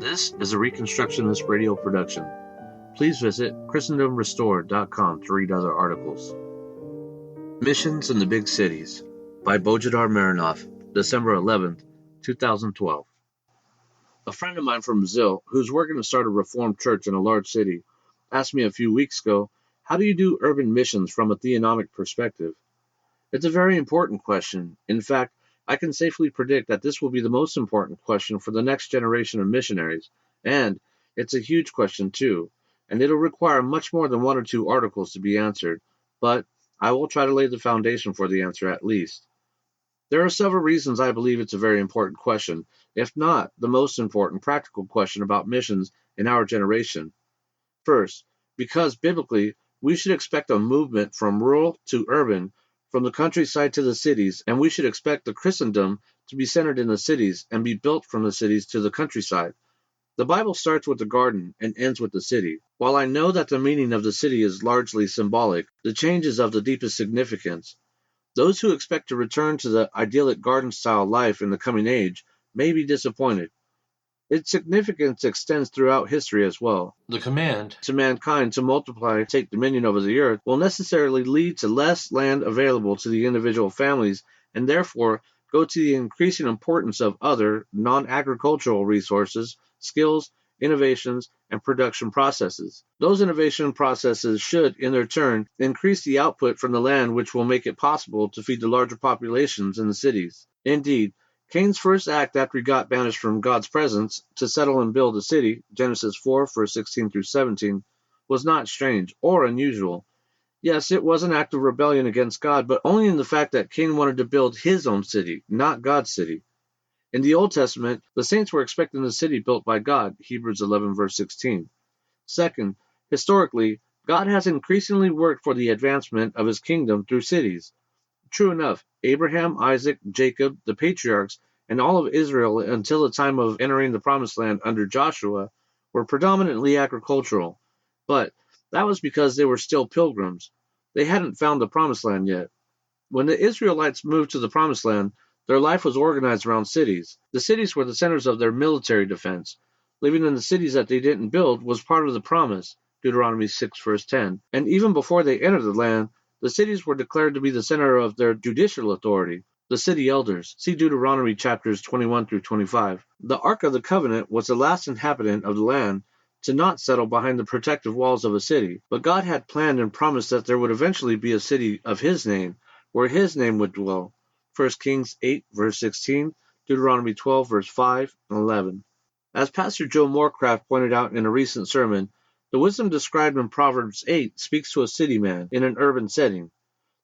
This is a Reconstructionist radio production. Please visit ChristendomRestored.com to read other articles. Missions in the Big Cities by Bojidar Marinov, December 11th, 2012. A friend of mine from Brazil, who's working to start a Reformed church in a large city, asked me a few weeks ago, how do you do urban missions from a theonomic perspective? It's a very important question. In fact, I can safely predict that this will be the most important question for the next generation of missionaries, and it's a huge question too, and it'll require much more than one or two articles to be answered, but I will try to lay the foundation for the answer at least. There are several reasons I believe it's a very important question, if not the most important practical question about missions in our generation. First, because biblically, we should expect a movement from rural to urban, from the countryside to the cities, and we should expect the Christendom to be centered in the cities and be built from the cities to the countryside. The Bible starts with the garden and ends with the city. While I know that the meaning of the city is largely symbolic, the change is of the deepest significance. Those who expect to return to the idyllic garden-style life in the coming age may be disappointed. Its significance extends throughout history as well. The command to mankind to multiply and take dominion over the earth will necessarily lead to less land available to the individual families and therefore go to the increasing importance of other non-agricultural resources, skills, innovations, and production processes. Those innovation processes should, in their turn, increase the output from the land, which will make it possible to feed the larger populations in the cities. Indeed, Cain's first act after he got banished from God's presence to settle and build a city, Genesis 4, verse 16 through 17, was not strange or unusual. Yes, it was an act of rebellion against God, but only in the fact that Cain wanted to build his own city, not God's city. In the Old Testament, the saints were expecting the city built by God, Hebrews 11, verse 16. Second, historically, God has increasingly worked for the advancement of his kingdom through cities. True enough, Abraham, Isaac, Jacob, the patriarchs, and all of Israel until the time of entering the Promised Land under Joshua were predominantly agricultural. But that was because they were still pilgrims. They hadn't found the Promised Land yet. When the Israelites moved to the Promised Land, their life was organized around cities. The cities were the centers of their military defense. Living in the cities that they didn't build was part of the promise, Deuteronomy 6, verse 10. And even before they entered the land, the cities were declared to be the center of their judicial authority, the city elders. See Deuteronomy chapters 21 through 25. The Ark of the Covenant was the last inhabitant of the land to not settle behind the protective walls of a city, but God had planned and promised that there would eventually be a city of his name, where his name would dwell. 1 Kings 8, verse 16, Deuteronomy 12, verse 5 and 11. As Pastor Joe Moorcraft pointed out in a recent sermon, the wisdom described in Proverbs 8 speaks to a city man in an urban setting.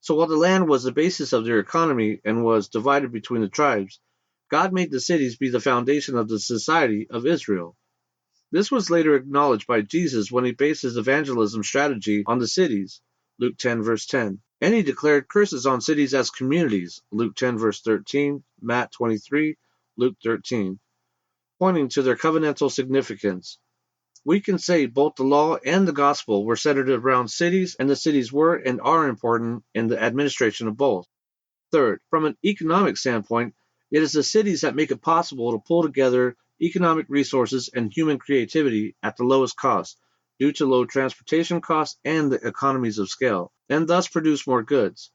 So while the land was the basis of their economy and was divided between the tribes, God made the cities be the foundation of the society of Israel. This was later acknowledged by Jesus when he based his evangelism strategy on the cities, Luke 10, verse 10. And he declared curses on cities as communities, Luke 10, verse 13, Matt 23, Luke 13, pointing to their covenantal significance. We can say both the law and the gospel were centered around cities, and the cities were and are important in the administration of both. Third, from an economic standpoint, it is the cities that make it possible to pull together economic resources and human creativity at the lowest cost, due to low transportation costs and the economies of scale, and thus produce more goods.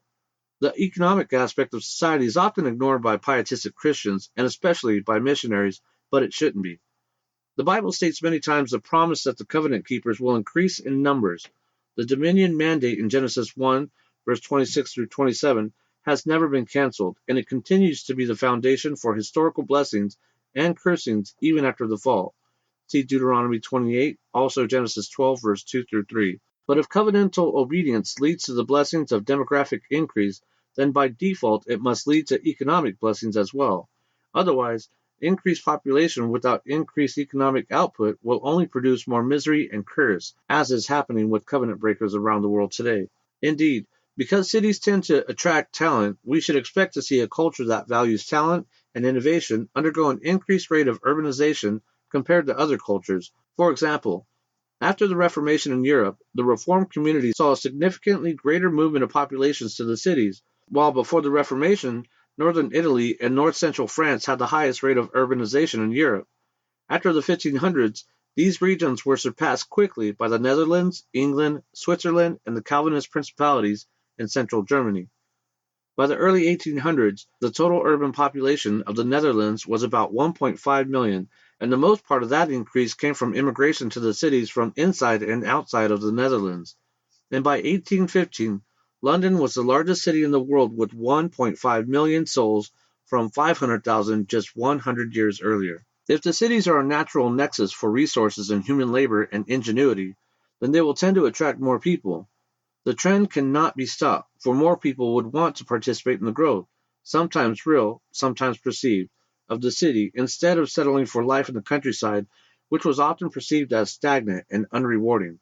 The economic aspect of society is often ignored by pietistic Christians, and especially by missionaries, but it shouldn't be. The Bible states many times the promise that the covenant keepers will increase in numbers. The dominion mandate in Genesis 1, verse 26 through 27, has never been canceled, and it continues to be the foundation for historical blessings and cursings even after the fall. See Deuteronomy 28, also Genesis 12, verse 2 through 3. But if covenantal obedience leads to the blessings of demographic increase, then by default it must lead to economic blessings as well. Otherwise, increased population without increased economic output will only produce more misery and curse, as is happening with covenant breakers around the world today. Indeed, because cities tend to attract talent, we should expect to see a culture that values talent and innovation undergo an increased rate of urbanization compared to other cultures. For example, after the Reformation in Europe, the Reformed community saw a significantly greater movement of populations to the cities, while before the Reformation, northern Italy and north-central France had the highest rate of urbanization in Europe. After the 1500s, these regions were surpassed quickly by the Netherlands, England, Switzerland, and the Calvinist principalities in central Germany. By the early 1800s, the total urban population of the Netherlands was about 1.5 million, and the most part of that increase came from immigration to the cities from inside and outside of the Netherlands. And by 1815, London was the largest city in the world with 1.5 million souls from 500,000 just 100 years earlier. If the cities are a natural nexus for resources and human labor and ingenuity, then they will tend to attract more people. The trend cannot be stopped, for more people would want to participate in the growth, sometimes real, sometimes perceived, of the city instead of settling for life in the countryside, which was often perceived as stagnant and unrewarding.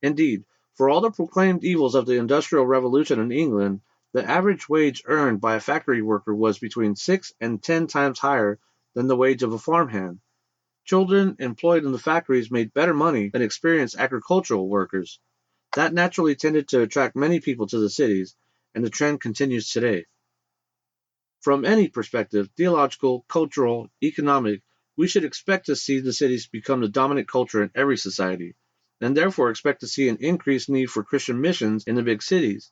Indeed, for all the proclaimed evils of the Industrial Revolution in England, the average wage earned by a factory worker was between 6 and 10 times higher than the wage of a farmhand. Children employed in the factories made better money than experienced agricultural workers. That naturally tended to attract many people to the cities, and the trend continues today. From any perspective, theological, cultural, economic, we should expect to see the cities become the dominant culture in every society, and therefore expect to see an increased need for Christian missions in the big cities,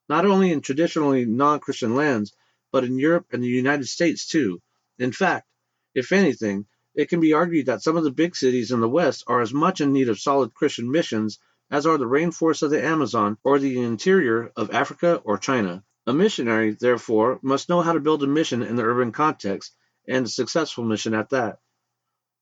not only in traditionally non-Christian lands, but in Europe and the United States too. In fact, if anything, it can be argued that some of the big cities in the West are as much in need of solid Christian missions as are the rainforests of the Amazon or the interior of Africa or China. A missionary, therefore, must know how to build a mission in the urban context, and a successful mission at that.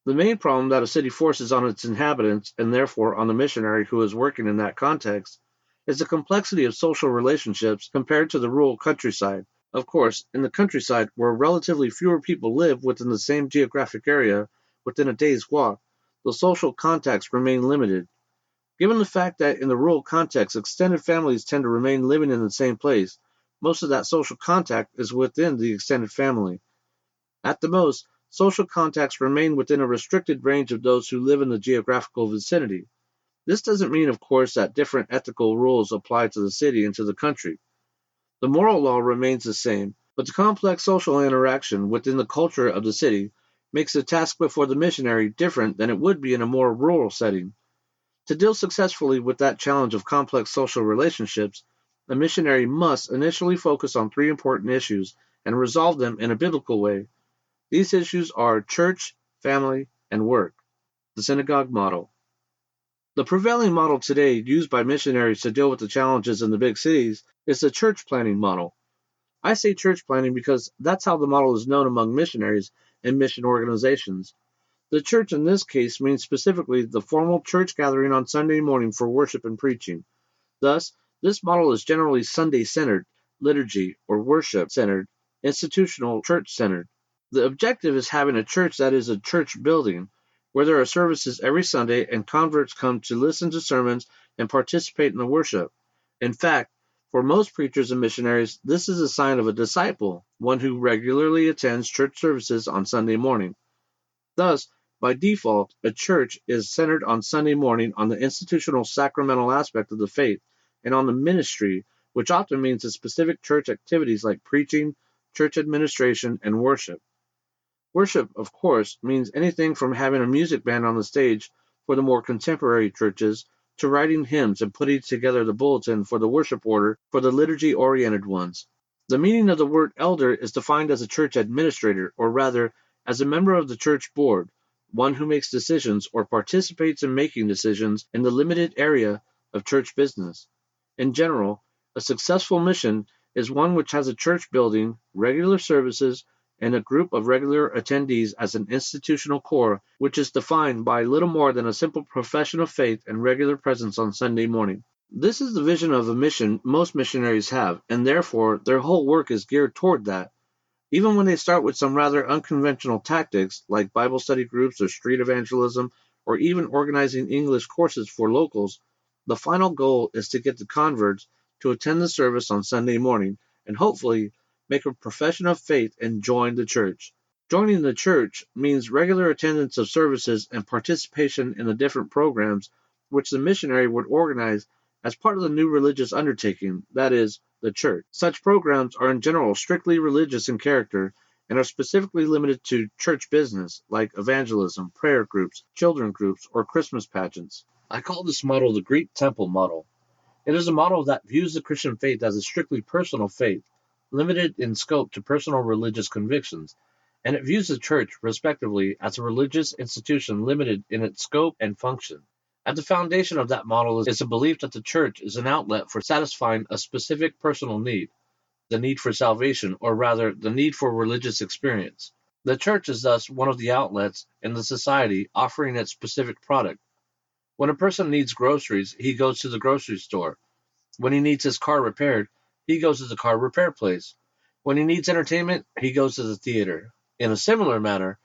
The main problem that a city forces on its inhabitants, and therefore on the missionary who is working in that context, is the complexity of social relationships compared to the rural countryside. Of course, in the countryside, where relatively fewer people live within the same geographic area within a day's walk, the social contacts remain limited. Given the fact that in the rural context, extended families tend to remain living in the same place, most of that social contact is within the extended family. At the most, social contacts remain within a restricted range of those who live in the geographical vicinity. This doesn't mean, of course, that different ethical rules apply to the city and to the country. The moral law remains the same, but the complex social interaction within the culture of the city makes the task before the missionary different than it would be in a more rural setting. To deal successfully with that challenge of complex social relationships, a missionary must initially focus on three important issues and resolve them in a biblical way. These issues are church, family, and work. The synagogue model. The prevailing model today used by missionaries to deal with the challenges in the big cities is the church planting model. I say church planting because that's how the model is known among missionaries and mission organizations. The church in this case means specifically the formal church gathering on Sunday morning for worship and preaching. Thus, this model is generally Sunday-centered, liturgy or worship-centered, institutional church-centered. The objective is having a church that is a church building, where there are services every Sunday and converts come to listen to sermons and participate in the worship. In fact, for most preachers and missionaries, this is a sign of a disciple, one who regularly attends church services on Sunday morning. Thus, by default, a church is centered on Sunday morning on the institutional sacramental aspect of the faith and on the ministry, which often means the specific church activities like preaching, church administration, and worship. Worship, of course, means anything from having a music band on the stage for the more contemporary churches to writing hymns and putting together the bulletin for the worship order for the liturgy-oriented ones. The meaning of the word elder is defined as a church administrator, or rather, as a member of the church board, one who makes decisions or participates in making decisions in the limited area of church business. In general, a successful mission is one which has a church building, regular services, and a group of regular attendees as an institutional core, which is defined by little more than a simple profession of faith and regular presence on Sunday morning. This is the vision of a mission most missionaries have, and therefore their whole work is geared toward that. Even when they start with some rather unconventional tactics, like Bible study groups or street evangelism, or even organizing English courses for locals, the final goal is to get the converts to attend the service on Sunday morning, and hopefully make a profession of faith and join the church. Joining the church means regular attendance of services and participation in the different programs which the missionary would organize as part of the new religious undertaking, that is, the church. Such programs are in general strictly religious in character and are specifically limited to church business like evangelism, prayer groups, children groups, or Christmas pageants. I call this model the Greek temple model. It is a model that views the Christian faith as a strictly personal faith, limited in scope to personal religious convictions, and it views the church, respectively, as a religious institution limited in its scope and function. At the foundation of that model is a belief that the church is an outlet for satisfying a specific personal need, the need for salvation, or rather, the need for religious experience. The church is thus one of the outlets in the society offering its specific product. When a person needs groceries, he goes to the grocery store. When he needs his car repaired, he goes to the car repair place. When he needs entertainment, he goes to the theater. In a similar manner,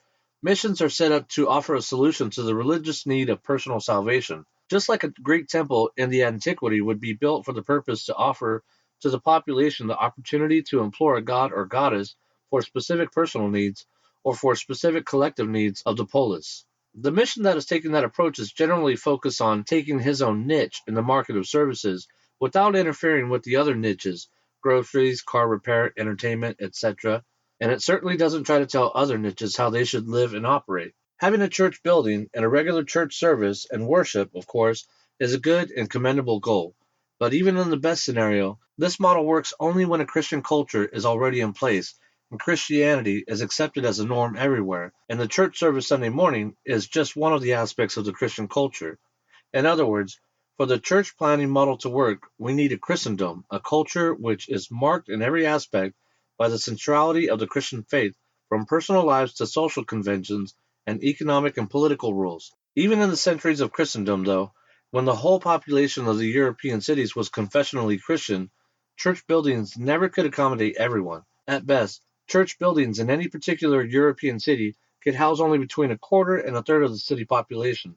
missions are set up to offer a solution to the religious need of personal salvation. Just like a Greek temple in the antiquity would be built for the purpose to offer to the population the opportunity to implore a god or goddess for specific personal needs or for specific collective needs of the polis. The mission that has taken that approach is generally focused on taking his own niche in the market of services without interfering with the other niches, groceries, car repair, entertainment, etc., and it certainly doesn't try to tell other niches how they should live and operate. Having a church building and a regular church service and worship, of course, is a good and commendable goal. But even in the best scenario, this model works only when a Christian culture is already in place and Christianity is accepted as a norm everywhere, and the church service Sunday morning is just one of the aspects of the Christian culture. In other words, for the church planning model to work, we need a Christendom, a culture which is marked in every aspect by the centrality of the Christian faith, from personal lives to social conventions and economic and political rules. Even in the centuries of Christendom, though, when the whole population of the European cities was confessionally Christian, church buildings never could accommodate everyone. At best, church buildings in any particular European city could house only between a quarter and a third of the city population.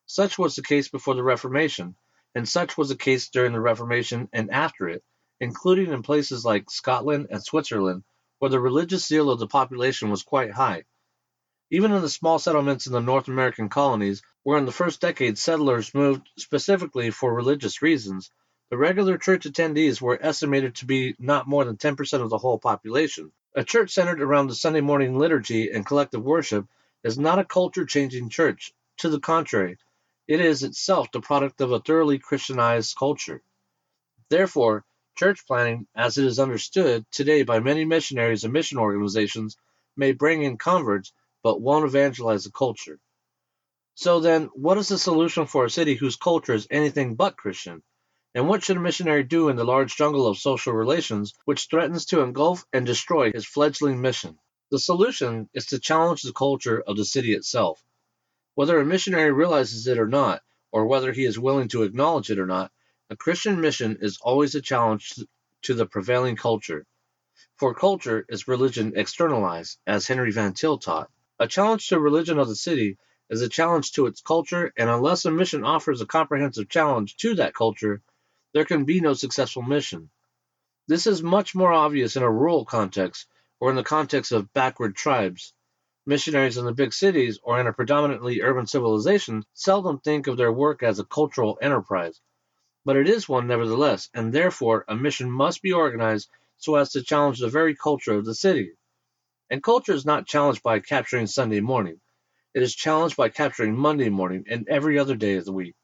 Such was the case before the Reformation, and such was the case during the Reformation and after it, including in places like Scotland and Switzerland, where the religious zeal of the population was quite high. Even in the small settlements in the North American colonies, where in the first decade settlers moved specifically for religious reasons, the regular church attendees were estimated to be not more than 10% of the whole population. A church centered around the Sunday morning liturgy and collective worship is not a culture-changing church. To the contrary, it is itself the product of a thoroughly Christianized culture. Therefore, church planting, as it is understood today by many missionaries and mission organizations, may bring in converts, but won't evangelize the culture. So then, what is the solution for a city whose culture is anything but Christian? And what should a missionary do in the large jungle of social relations which threatens to engulf and destroy his fledgling mission? The solution is to challenge the culture of the city itself. Whether a missionary realizes it or not, or whether he is willing to acknowledge it or not, a Christian mission is always a challenge to the prevailing culture. For culture is religion externalized, as Henry Van Til taught. A challenge to religion of the city is a challenge to its culture, and unless a mission offers a comprehensive challenge to that culture, there can be no successful mission. This is much more obvious in a rural context or in the context of backward tribes. Missionaries in the big cities or in a predominantly urban civilization seldom think of their work as a cultural enterprise, but it is one nevertheless, and therefore a mission must be organized so as to challenge the very culture of the city. And culture is not challenged by capturing Sunday morning. It is challenged by capturing Monday morning and every other day of the week.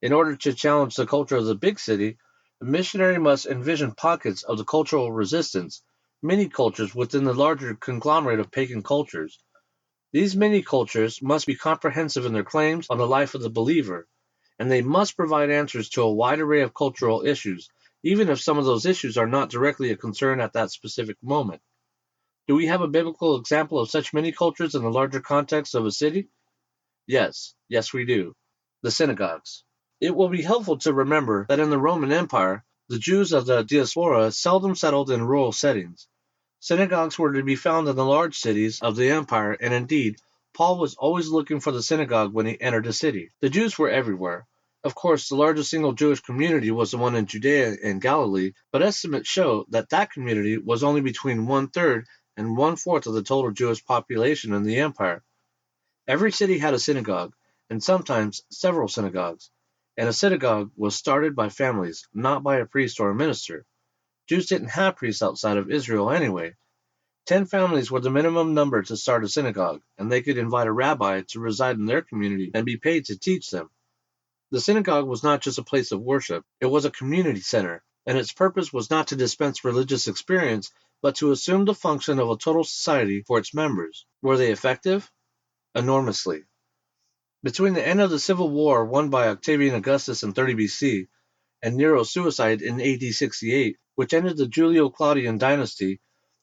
In order to challenge the culture of the big city, the missionary must envision pockets of the cultural resistance, mini-cultures within the larger conglomerate of pagan cultures. These mini-cultures must be comprehensive in their claims on the life of the believer, and they must provide answers to a wide array of cultural issues, even if some of those issues are not directly a concern at that specific moment. Do we have a biblical example of such mini-cultures in the larger context of a city? Yes, we do. The synagogues. It will be helpful to remember that in the Roman Empire, the Jews of the diaspora seldom settled in rural settings. Synagogues were to be found in the large cities of the empire, and indeed, Paul was always looking for the synagogue when he entered a city. The Jews were everywhere. Of course, the largest single Jewish community was the one in Judea and Galilee, but estimates show that that community was only between one-third and one-fourth of the total Jewish population in the empire. Every city had a synagogue, and sometimes several synagogues, and a synagogue was started by families, not by a priest or a minister. Jews didn't have priests outside of Israel anyway. 10 families were the minimum number to start a synagogue, and they could invite a rabbi to reside in their community and be paid to teach them. The synagogue was not just a place of worship, it was a community center, and its purpose was not to dispense religious experience, but to assume the function of a total society for its members. Were they effective? Enormously. Between the end of the civil war won by Octavian Augustus in 30 BC and Nero's suicide in AD 68, which ended the Julio-Claudian dynasty,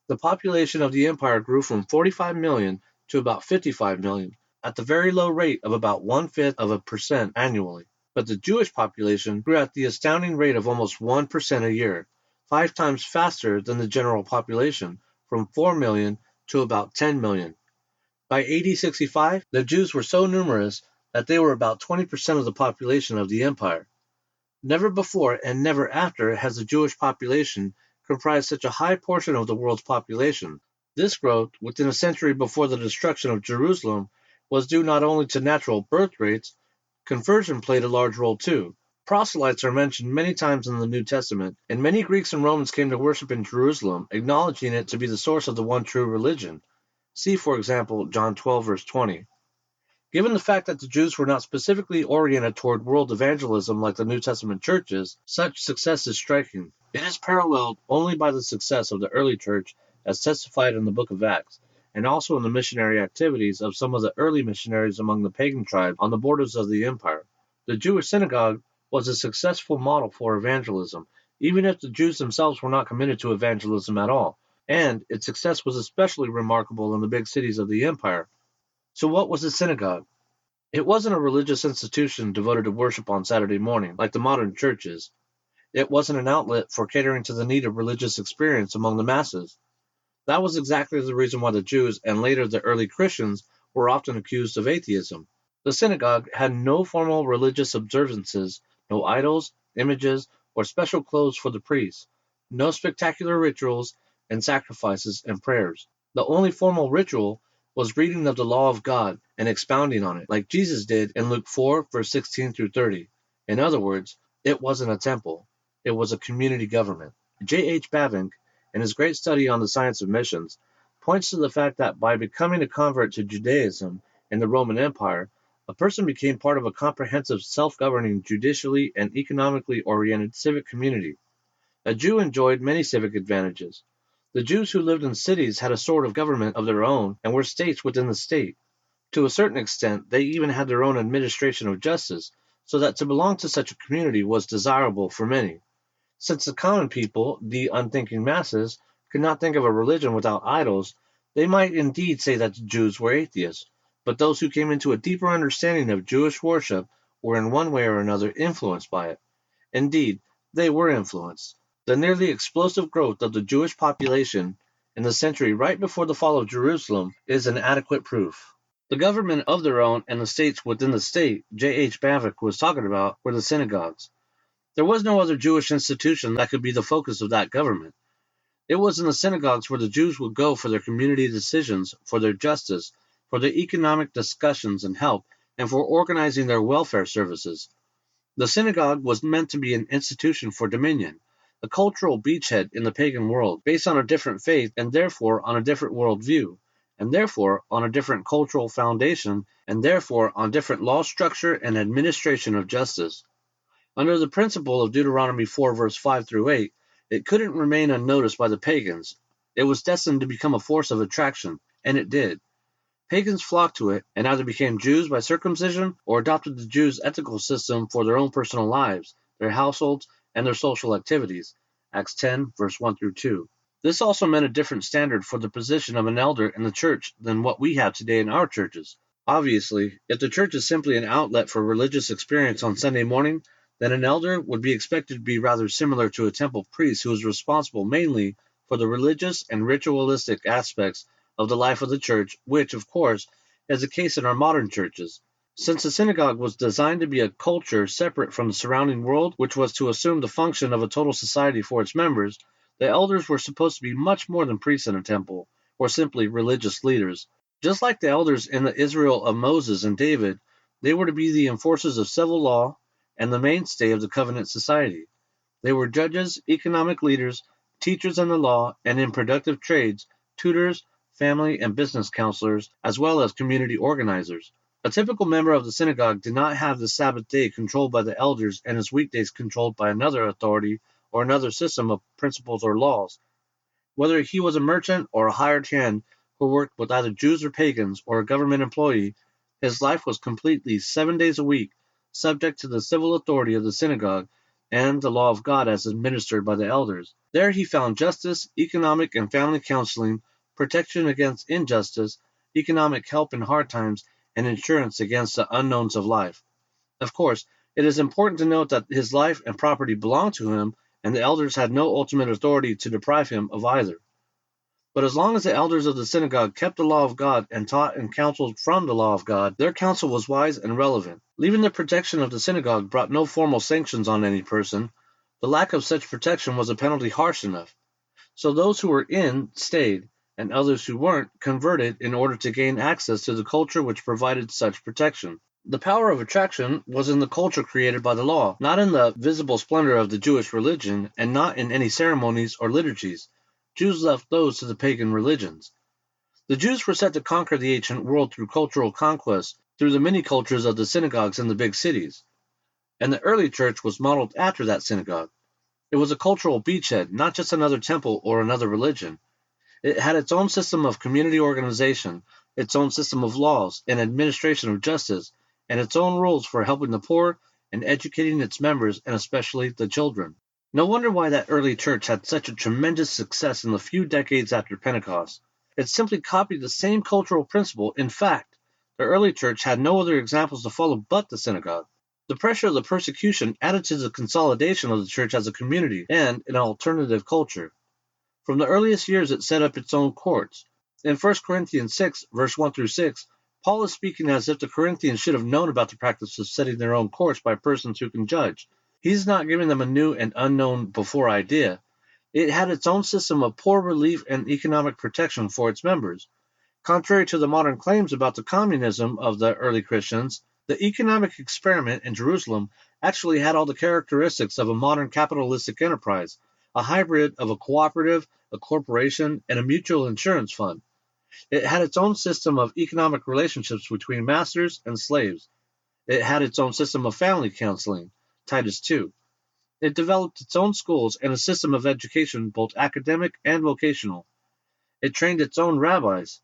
the population of the empire grew from 45 million to about 55 million, at the very low rate of about 0.1% annually. But the Jewish population grew at the astounding rate of almost 1% a year, 5 times faster than the general population, from 4 million to about 10 million. By AD 65, the Jews were so numerous that they were about 20% of the population of the empire. Never before and never after has the Jewish population comprised such a high portion of the world's population. This growth, within a century before the destruction of Jerusalem, was due not only to natural birth rates. Conversion played a large role too. Proselytes are mentioned many times in the New Testament, and many Greeks and Romans came to worship in Jerusalem, acknowledging it to be the source of the one true religion. See, for example, John 12, verse 20. Given the fact that the Jews were not specifically oriented toward world evangelism like the New Testament churches, such success is striking. It is paralleled only by the success of the early church as testified in the book of Acts, and also in the missionary activities of some of the early missionaries among the pagan tribes on the borders of the empire. The Jewish synagogue was a successful model for evangelism, even if the Jews themselves were not committed to evangelism at all, and its success was especially remarkable in the big cities of the empire. So what was a synagogue? It wasn't a religious institution devoted to worship on Saturday morning, like the modern churches. It wasn't an outlet for catering to the need of religious experience among the masses. That was exactly the reason why the Jews and later the early Christians were often accused of atheism. The synagogue had no formal religious observances, no idols, images, or special clothes for the priests, no spectacular rituals and sacrifices and prayers. The only formal ritual was reading of the law of God and expounding on it, like Jesus did in Luke 4, verse 16 through 30. In other words, it wasn't a temple. It was a community government. J.H. Bavinck, in his great study on the science of missions, points to the fact that by becoming a convert to Judaism in the Roman Empire, a person became part of a comprehensive, self-governing, judicially and economically oriented civic community. A Jew enjoyed many civic advantages. The Jews who lived in cities had a sort of government of their own and were states within the state. To a certain extent, they even had their own administration of justice, so that to belong to such a community was desirable for many. Since the common people, the unthinking masses, could not think of a religion without idols, they might indeed say that the Jews were atheists, but those who came into a deeper understanding of Jewish worship were in one way or another influenced by it. Indeed, they were influenced. The nearly explosive growth of the Jewish population in the century right before the fall of Jerusalem is an adequate proof. The government of their own and the states within the state J.H. Bavinck was talking about were the synagogues. There was no other Jewish institution that could be the focus of that government. It was in the synagogues where the Jews would go for their community decisions, for their justice, for their economic discussions and help, and for organizing their welfare services. The synagogue was meant to be an institution for dominion, a cultural beachhead in the pagan world, based on a different faith and therefore on a different worldview, and therefore on a different cultural foundation, and therefore on different law structure and administration of justice. Under the principle of Deuteronomy 4, verse 5 through 8, it couldn't remain unnoticed by the pagans. It was destined to become a force of attraction, and it did. Pagans flocked to it and either became Jews by circumcision or adopted the Jews' ethical system for their own personal lives, their households, and their social activities. Acts 10, verse 1 through 2. This also meant a different standard for the position of an elder in the church than what we have today in our churches. Obviously, if the church is simply an outlet for religious experience on Sunday morning, then an elder would be expected to be rather similar to a temple priest who is responsible mainly for the religious and ritualistic aspects of the life of the church, which, of course, is the case in our modern churches. Since the synagogue was designed to be a culture separate from the surrounding world, which was to assume the function of a total society for its members, the elders were supposed to be much more than priests in a temple, or simply religious leaders. Just like the elders in the Israel of Moses and David, they were to be the enforcers of civil law and the mainstay of the covenant society. They were judges, economic leaders, teachers in the law and in productive trades, tutors, family and business counselors, as well as community organizers. A typical member of the synagogue did not have the Sabbath day controlled by the elders and his weekdays controlled by another authority or another system of principles or laws. Whether he was a merchant or a hired hand who worked with either Jews or pagans or a government employee, his life was completely 7 days a week, subject to the civil authority of the synagogue and the law of God as administered by the elders. There he found justice, economic and family counseling, protection against injustice, economic help in hard times, and insurance against the unknowns of life. Of course, it is important to note that his life and property belonged to him, and the elders had no ultimate authority to deprive him of either. But as long as the elders of the synagogue kept the law of God and taught and counseled from the law of God, their counsel was wise and relevant. Leaving the protection of the synagogue brought no formal sanctions on any person. The lack of such protection was a penalty harsh enough. So those who were in stayed, and others who weren't converted in order to gain access to the culture which provided such protection. The power of attraction was in the culture created by the law, not in the visible splendor of the Jewish religion, and not in any ceremonies or liturgies. Jews left those to the pagan religions. The Jews were set to conquer the ancient world through cultural conquest, through the many cultures of the synagogues in the big cities. And the early church was modeled after that synagogue. It was a cultural beachhead, not just another temple or another religion. It had its own system of community organization, its own system of laws and administration of justice, and its own rules for helping the poor and educating its members, and especially the children. No wonder why that early church had such a tremendous success in the few decades after Pentecost. It simply copied the same cultural principle. In fact, the early church had no other examples to follow but the synagogue. The pressure of the persecution added to the consolidation of the church as a community and an alternative culture. From the earliest years, it set up its own courts. In 1 Corinthians 6, verse 1 through 6, Paul is speaking as if the Corinthians should have known about the practice of setting their own courts by persons who can judge. He's not giving them a new and unknown before idea. It had its own system of poor relief and economic protection for its members. Contrary to the modern claims about the communism of the early Christians, the economic experiment in Jerusalem actually had all the characteristics of a modern capitalistic enterprise, a hybrid of a cooperative, a corporation, and a mutual insurance fund. It had its own system of economic relationships between masters and slaves. It had its own system of family counseling, Titus 2. It developed its own schools and a system of education, both academic and vocational. It trained its own rabbis.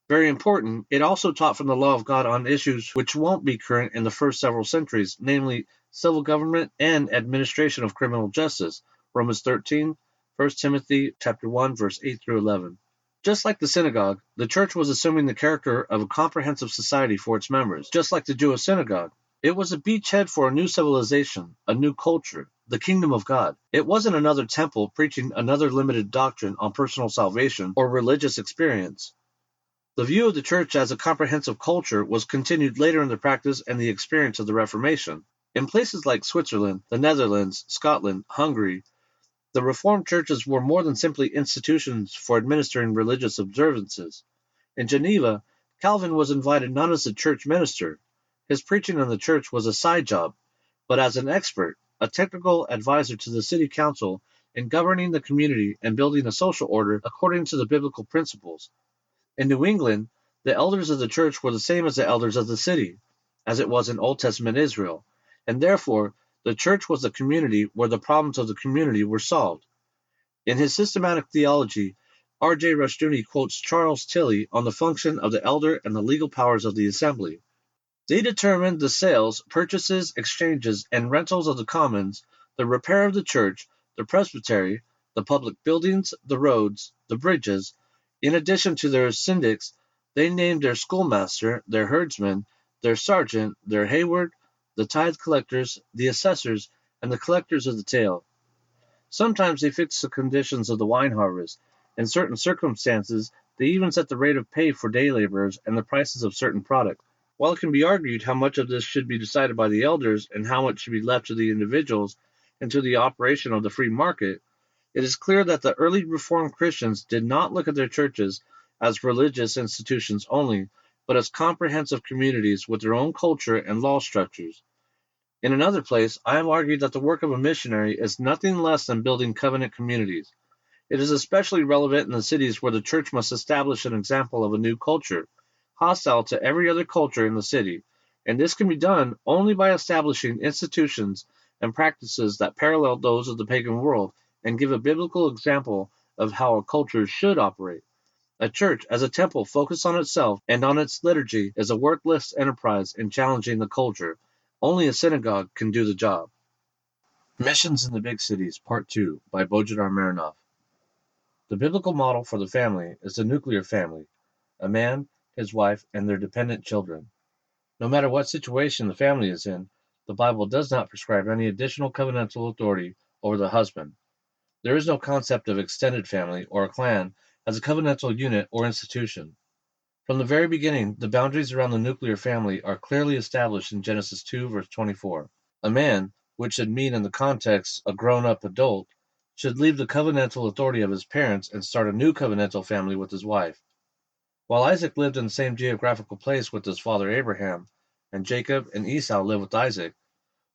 Very important, it also taught from the law of God on issues which won't be current in the first several centuries, namely civil government and administration of criminal justice, Romans 13, 1 Timothy chapter 1, verse 8 through 11. Just like the synagogue, the church was assuming the character of a comprehensive society for its members, just like the Jewish synagogue. It was a beachhead for a new civilization, a new culture, the kingdom of God. It wasn't another temple preaching another limited doctrine on personal salvation or religious experience. The view of the church as a comprehensive culture was continued later in the practice and the experience of the Reformation. In places like Switzerland, the Netherlands, Scotland, Hungary, the Reformed churches were more than simply institutions for administering religious observances. In Geneva, Calvin was invited not as a church minister. His preaching on the church was a side job, but as an expert, a technical advisor to the city council in governing the community and building a social order according to the biblical principles. In New England, the elders of the church were the same as the elders of the city, as it was in Old Testament Israel, and therefore the church was the community where the problems of the community were solved. In his systematic theology, R.J. Rushdoony quotes Charles Tilly on the function of the elder and the legal powers of the assembly. They determined the sales, purchases, exchanges, and rentals of the commons, the repair of the church, the presbytery, the public buildings, the roads, the bridges. In addition to their syndics, they named their schoolmaster, their herdsman, their sergeant, their hayward, the tithe collectors, the assessors, and the collectors of the tale. Sometimes they fixed the conditions of the wine harvest. In certain circumstances, they even set the rate of pay for day laborers and the prices of certain products. While it can be argued how much of this should be decided by the elders and how much should be left to the individuals and to the operation of the free market, it is clear that the early Reformed Christians did not look at their churches as religious institutions only, but as comprehensive communities with their own culture and law structures. In another place, I have argued that the work of a missionary is nothing less than building covenant communities. It is especially relevant in the cities where the church must establish an example of a new culture, hostile to every other culture in the city, and this can be done only by establishing institutions and practices that parallel those of the pagan world and give a biblical example of how a culture should operate. A church, as a temple focused on itself and on its liturgy, is a worthless enterprise in challenging the culture. Only a synagogue can do the job. Missions in the Big Cities, Part 2, by Bojidar Marinov. The biblical model for the family is the nuclear family, a man, his wife, and their dependent children. No matter what situation the family is in, the Bible does not prescribe any additional covenantal authority over the husband. There is no concept of extended family or a clan as a covenantal unit or institution. From the very beginning, the boundaries around the nuclear family are clearly established in Genesis 2, verse 24. A man, which should mean in the context a grown-up adult, should leave the covenantal authority of his parents and start a new covenantal family with his wife. While Isaac lived in the same geographical place with his father Abraham, and Jacob and Esau lived with Isaac,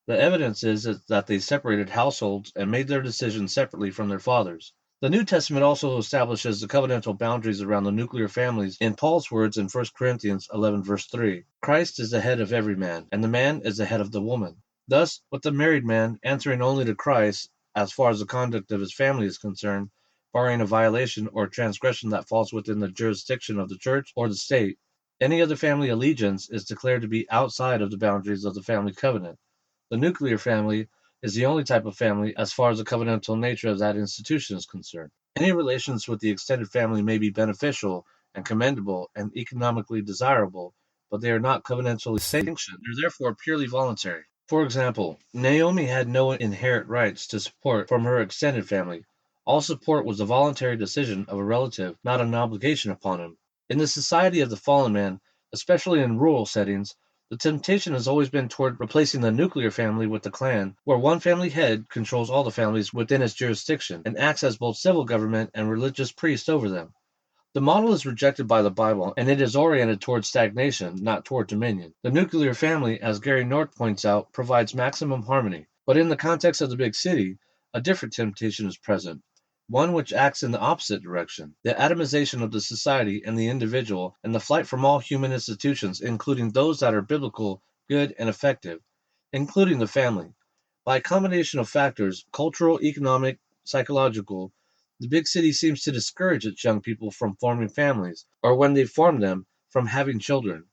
the evidence is that they separated households and made their decisions separately from their fathers. The New Testament also establishes the covenantal boundaries around the nuclear families in Paul's words in 1 Corinthians 11 verse 3. Christ is the head of every man, and the man is the head of the woman. Thus, with the married man answering only to Christ as far as the conduct of his family is concerned, barring a violation or transgression that falls within the jurisdiction of the church or the state, any other family allegiance is declared to be outside of the boundaries of the family covenant. The nuclear family is the only type of family as far as the covenantal nature of that institution is concerned. Any relations with the extended family may be beneficial and commendable and economically desirable, but they are not covenantally sanctioned. They're therefore purely voluntary. For example, Naomi had no inherent rights to support from her extended family. All support was a voluntary decision of a relative, not an obligation upon him. In the society of the fallen man, especially in rural settings, the temptation has always been toward replacing the nuclear family with the clan, where one family head controls all the families within its jurisdiction and acts as both civil government and religious priest over them. The model is rejected by the Bible, and it is oriented toward stagnation, not toward dominion. The nuclear family, as Gary North points out, provides maximum harmony. But in the context of the big city, a different temptation is present, one which acts in the opposite direction: the atomization of the society and the individual, and the flight from all human institutions, including those that are biblical, good, and effective, including the family. By a combination of factors, cultural, economic, psychological, the big city seems to discourage its young people from forming families, or when they form them, from having children.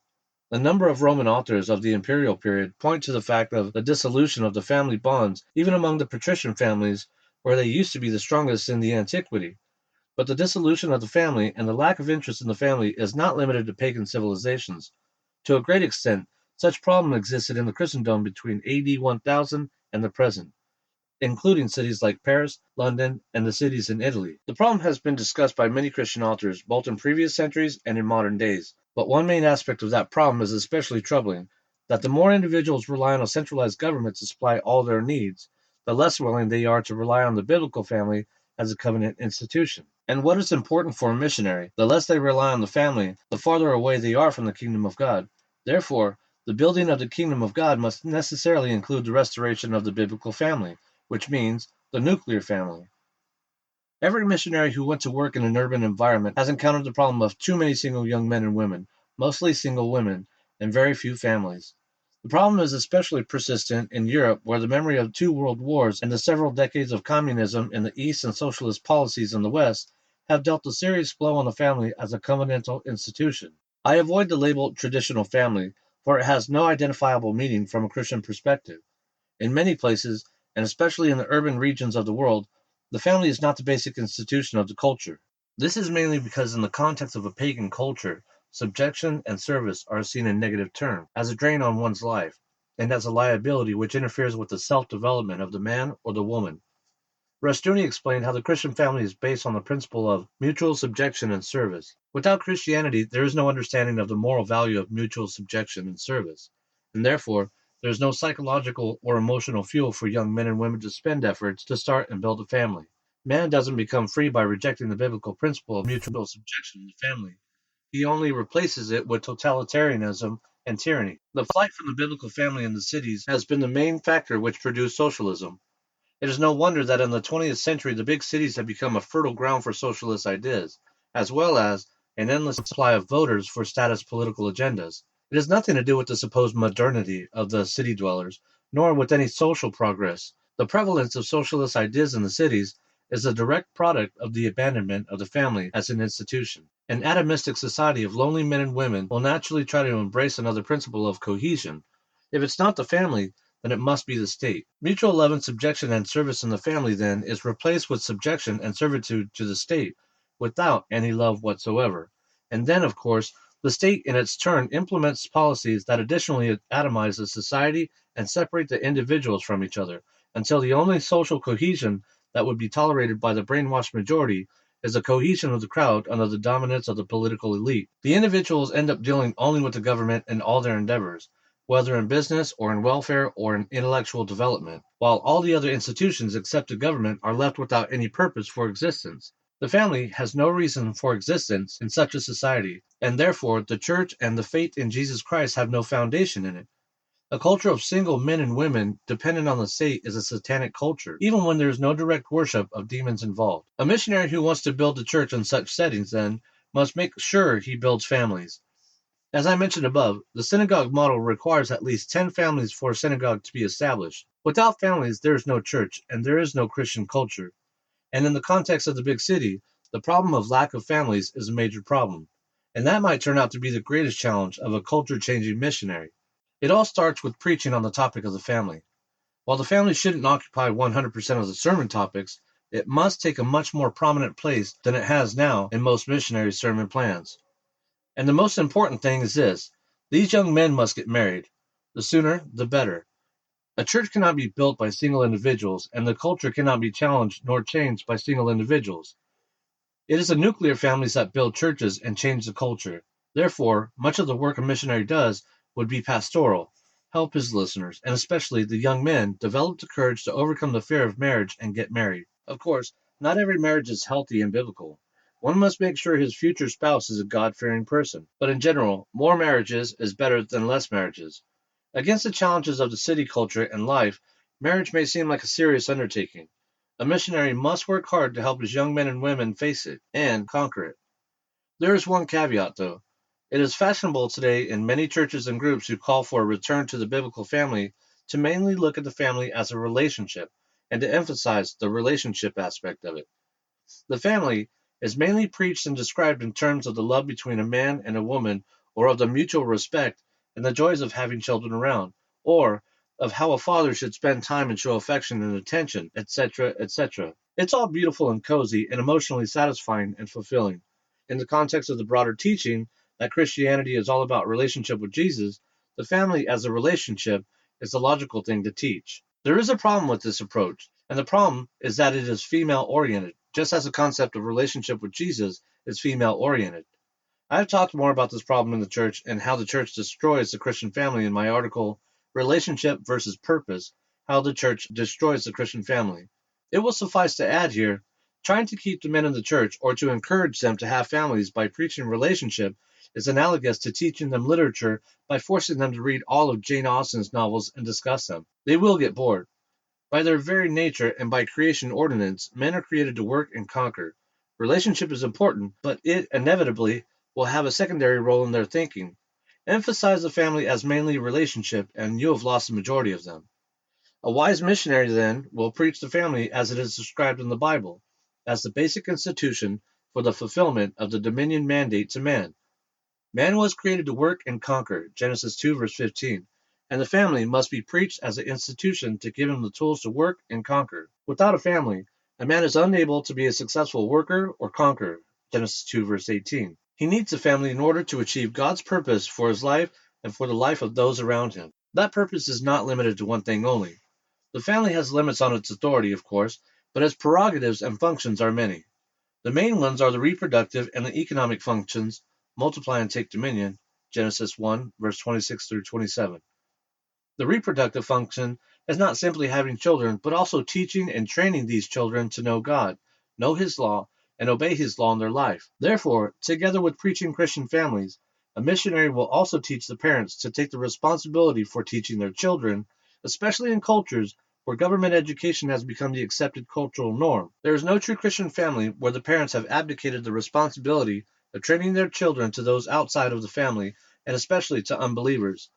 A number of Roman authors of the imperial period point to the fact of the dissolution of the family bonds even among the patrician families where they used to be the strongest in the antiquity. But the dissolution of the family and the lack of interest in the family is not limited to pagan civilizations. To a great extent, such problem existed in the Christendom between AD 1000 and the present, including cities like Paris, London, and the cities in Italy. The problem has been discussed by many Christian authors, both in previous centuries and in modern days. But one main aspect of that problem is especially troubling: that the more individuals rely on a centralized government to supply all their needs, the less willing they are to rely on the biblical family as a covenant institution. And what is important for a missionary, the less they rely on the family, the farther away they are from the kingdom of God. Therefore, the building of the kingdom of God must necessarily include the restoration of the biblical family, which means the nuclear family. Every missionary who went to work in an urban environment has encountered the problem of too many single young men and women, mostly single women, and very few families. The problem is especially persistent in Europe, where the memory of 2 world wars and the several decades of communism in the East and socialist policies in the West have dealt a serious blow on the family as a covenantal institution. I avoid the label traditional family, for it has no identifiable meaning from a Christian perspective. In many places, and especially in the urban regions of the world, the family is not the basic institution of the culture. This is mainly because in the context of a pagan culture, subjection and service are seen in negative terms, as a drain on one's life, and as a liability which interferes with the self-development of the man or the woman. Rustuni explained how the Christian family is based on the principle of mutual subjection and service. Without Christianity, there is no understanding of the moral value of mutual subjection and service, and therefore, there is no psychological or emotional fuel for young men and women to spend efforts to start and build a family. Man doesn't become free by rejecting the biblical principle of mutual subjection in the family. He only replaces it with totalitarianism and tyranny. The flight from the biblical family in the cities has been the main factor which produced socialism. It is no wonder that in the 20th century the big cities have become a fertile ground for socialist ideas, as well as an endless supply of voters for status political agendas. It has nothing to do with the supposed modernity of the city dwellers, nor with any social progress. The prevalence of socialist ideas in the cities is a direct product of the abandonment of the family as an institution. An atomistic society of lonely men and women will naturally try to embrace another principle of cohesion. If it's not the family, then it must be the state. Mutual love and subjection and service in the family, then, is replaced with subjection and servitude to the state, without any love whatsoever. And then, of course, the state in its turn implements policies that additionally atomize the society and separate the individuals from each other, until the only social cohesion that would be tolerated by the brainwashed majority is the cohesion of the crowd under the dominance of the political elite. The individuals end up dealing only with the government in all their endeavors, whether in business or in welfare or in intellectual development, while all the other institutions except the government are left without any purpose for existence. The family has no reason for existence in such a society, and therefore the church and the faith in Jesus Christ have no foundation in it. A culture of single men and women dependent on the state is a satanic culture, even when there is no direct worship of demons involved. A missionary who wants to build a church in such settings, then, must make sure he builds families. As I mentioned above, the synagogue model requires at least 10 families for a synagogue to be established. Without families, there is no church, and there is no Christian culture. And in the context of the big city, the problem of lack of families is a major problem. And that might turn out to be the greatest challenge of a culture-changing missionary. It all starts with preaching on the topic of the family. While the family shouldn't occupy 100% of the sermon topics, it must take a much more prominent place than it has now in most missionary sermon plans. And the most important thing is this: these young men must get married. The sooner, the better. A church cannot be built by single individuals, and the culture cannot be challenged nor changed by single individuals. It is the nuclear families that build churches and change the culture. Therefore, much of the work a missionary does would be pastoral, help his listeners, and especially the young men, develop the courage to overcome the fear of marriage and get married. Of course, not every marriage is healthy and biblical. One must make sure his future spouse is a God-fearing person. But in general, more marriages is better than less marriages. Against the challenges of the city culture and life, marriage may seem like a serious undertaking. A missionary must work hard to help his young men and women face it and conquer it. There is one caveat, though. It is fashionable today in many churches and groups who call for a return to the biblical family to mainly look at the family as a relationship and to emphasize the relationship aspect of it. The family is mainly preached and described in terms of the love between a man and a woman, or of the mutual respect and the joys of having children around, or of how a father should spend time and show affection and attention, etc., etc. It's all beautiful and cozy and emotionally satisfying and fulfilling. In the context of the broader teaching that Christianity is all about relationship with Jesus, the family as a relationship is the logical thing to teach. There is a problem with this approach, and the problem is that it is female-oriented, just as the concept of relationship with Jesus is female-oriented. I have talked more about this problem in the church and how the church destroys the Christian family in my article, Relationship versus Purpose: How the Church Destroys the Christian Family. It will suffice to add here, trying to keep the men in the church or to encourage them to have families by preaching relationship is analogous to teaching them literature by forcing them to read all of Jane Austen's novels and discuss them. They will get bored. By their very nature and by creation ordinance, men are created to work and conquer. Relationship is important, but it inevitably will have a secondary role in their thinking. Emphasize the family as mainly relationship, and you have lost the majority of them. A wise missionary, then, will preach the family as it is described in the Bible, as the basic institution for the fulfillment of the dominion mandate to man. Man was created to work and conquer, Genesis 2, verse 15, and the family must be preached as an institution to give him the tools to work and conquer. Without a family, a man is unable to be a successful worker or conqueror, Genesis 2, verse 18. He needs a family in order to achieve God's purpose for his life and for the life of those around him. That purpose is not limited to one thing only. The family has limits on its authority, of course, but its prerogatives and functions are many. The main ones are the reproductive and the economic functions: multiply and take dominion, Genesis 1, verse 26 through 27. The reproductive function is not simply having children, but also teaching and training these children to know God, know His law, and obey His law in their life. Therefore, together with preaching Christian families, a missionary will also teach the parents to take the responsibility for teaching their children, especially in cultures where government education has become the accepted cultural norm. There is no true Christian family where the parents have abdicated the responsibility of training their children to those outside of the family, and especially to unbelievers.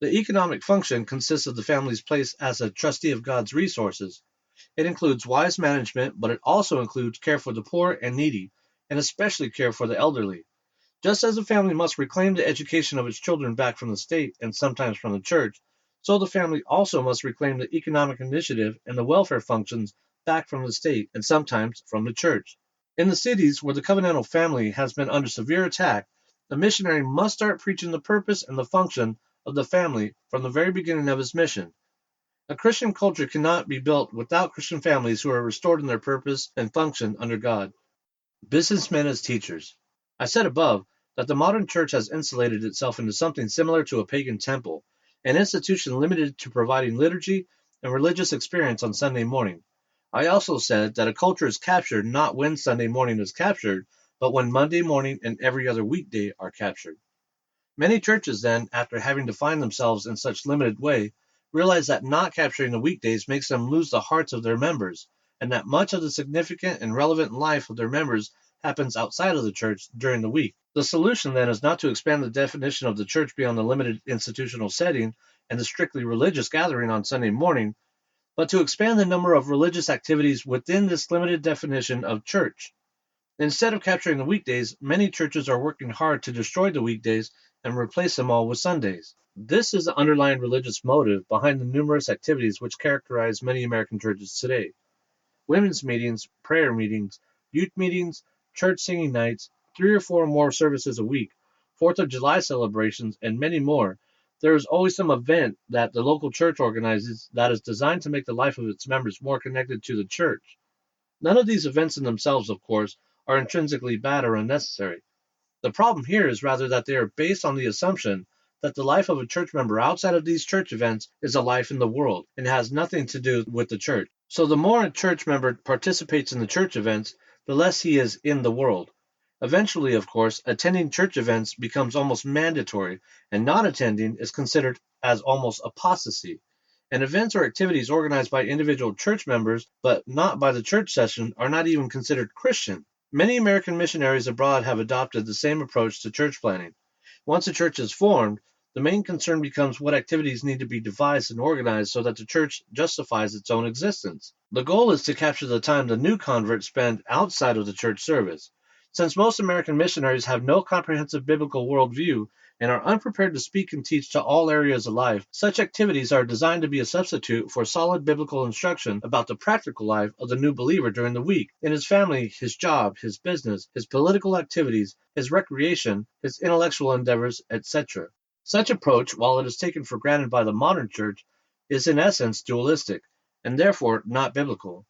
The economic function consists of the family's place as a trustee of God's resources. It includes wise management, but it also includes care for the poor and needy, and especially care for the elderly. Just as a family must reclaim the education of its children back from the state and sometimes from the church, so the family also must reclaim the economic initiative and the welfare functions back from the state and sometimes from the church. In the cities where the covenantal family has been under severe attack, the missionary must start preaching the purpose and the function of the family from the very beginning of his mission. A Christian culture cannot be built without Christian families who are restored in their purpose and function under God. Businessmen as teachers. I said above that the modern church has insulated itself into something similar to a pagan temple, an institution limited to providing liturgy and religious experience on Sunday morning. I also said that a culture is captured not when Sunday morning is captured, but when Monday morning and every other weekday are captured. Many churches then, after having defined themselves in such limited way, realize that not capturing the weekdays makes them lose the hearts of their members, and that much of the significant and relevant life of their members happens outside of the church during the week. The solution then is not to expand the definition of the church beyond the limited institutional setting and the strictly religious gathering on Sunday morning, but to expand the number of religious activities within this limited definition of church. Instead of capturing the weekdays, many churches are working hard to destroy the weekdays and replace them all with Sundays. This is the underlying religious motive behind the numerous activities which characterize many American churches today. Women's meetings, prayer meetings, youth meetings, church singing nights, 3 or 4 more services a week, 4th of July celebrations, and many more. There is always some event that the local church organizes that is designed to make the life of its members more connected to the church. None of these events in themselves, of course, are intrinsically bad or unnecessary. The problem here is rather that they are based on the assumption that the life of a church member outside of these church events is a life in the world and has nothing to do with the church. So the more a church member participates in the church events, the less he is in the world. Eventually, of course, attending church events becomes almost mandatory, and not attending is considered as almost apostasy. And events or activities organized by individual church members, but not by the church session, are not even considered Christian. Many American missionaries abroad have adopted the same approach to church planning. Once a church is formed, the main concern becomes what activities need to be devised and organized so that the church justifies its own existence. The goal is to capture the time the new converts spend outside of the church service. Since most American missionaries have no comprehensive biblical worldview and are unprepared to speak and teach to all areas of life, such activities are designed to be a substitute for solid biblical instruction about the practical life of the new believer during the week, in his family, his job, his business, his political activities, his recreation, his intellectual endeavors, etc. Such approach, while it is taken for granted by the modern church, is in essence dualistic, and therefore not biblical.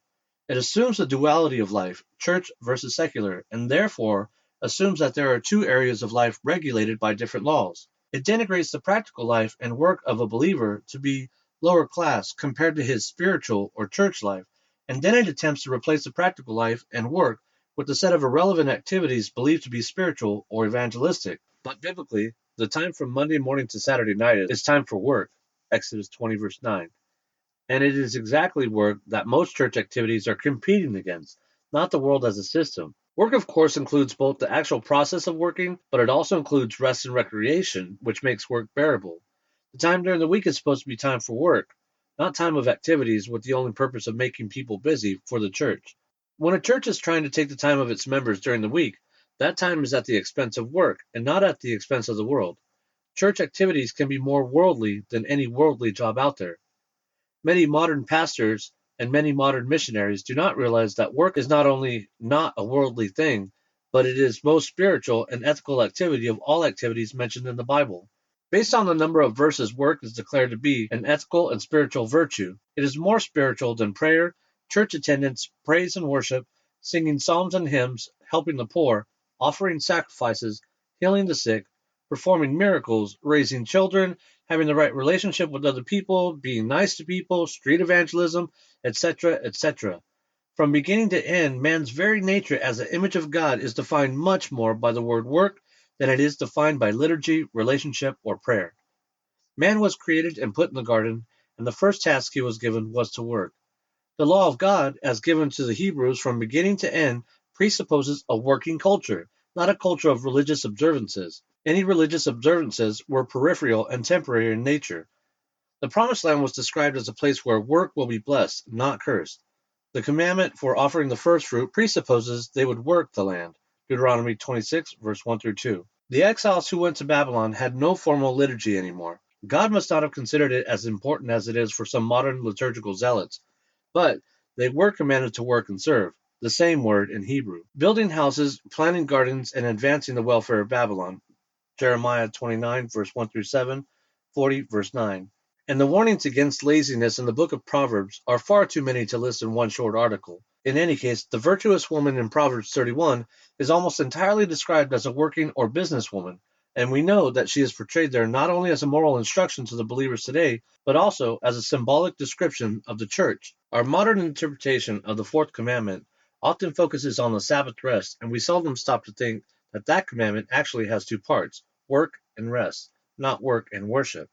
It assumes the duality of life, church versus secular, and therefore assumes that there are 2 areas of life regulated by different laws. It denigrates the practical life and work of a believer to be lower class compared to his spiritual or church life, and then it attempts to replace the practical life and work with a set of irrelevant activities believed to be spiritual or evangelistic. But biblically, the time from Monday morning to Saturday night is time for work, Exodus 20 verse 9. And it is exactly work that most church activities are competing against, not the world as a system. Work, of course, includes both the actual process of working, but it also includes rest and recreation, which makes work bearable. The time during the week is supposed to be time for work, not time of activities with the only purpose of making people busy for the church. When a church is trying to take the time of its members during the week, that time is at the expense of work and not at the expense of the world. Church activities can be more worldly than any worldly job out there. Many modern pastors and many modern missionaries do not realize that work is not only not a worldly thing, but it is most spiritual and ethical activity of all activities mentioned in the Bible. Based on the number of verses, work is declared to be an ethical and spiritual virtue. It is more spiritual than prayer, church attendance, praise and worship, singing psalms and hymns, helping the poor, offering sacrifices, healing the sick, performing miracles, raising children, having the right relationship with other people, being nice to people, street evangelism, etc., etc. From beginning to end, man's very nature as an image of God is defined much more by the word work than it is defined by liturgy, relationship, or prayer. Man was created and put in the garden, and the first task he was given was to work. The law of God, as given to the Hebrews from beginning to end, presupposes a working culture, not a culture of religious observances. Any religious observances were peripheral and temporary in nature. The Promised Land was described as a place where work will be blessed, not cursed. The commandment for offering the first fruit presupposes they would work the land. Deuteronomy 26, verse 1 through 2. The exiles who went to Babylon had no formal liturgy anymore. God must not have considered it as important as it is for some modern liturgical zealots. But they were commanded to work and serve, the same word in Hebrew. Building houses, planting gardens, and advancing the welfare of Babylon. Jeremiah 29, verse 1 through 7, 40, verse 9. And the warnings against laziness in the book of Proverbs are far too many to list in one short article. In any case, the virtuous woman in Proverbs 31 is almost entirely described as a working or business woman, and we know that she is portrayed there not only as a moral instruction to the believers today, but also as a symbolic description of the church. Our modern interpretation of the fourth commandment often focuses on the Sabbath rest, and we seldom stop to think that that commandment actually has two parts, work and rest, not work and worship.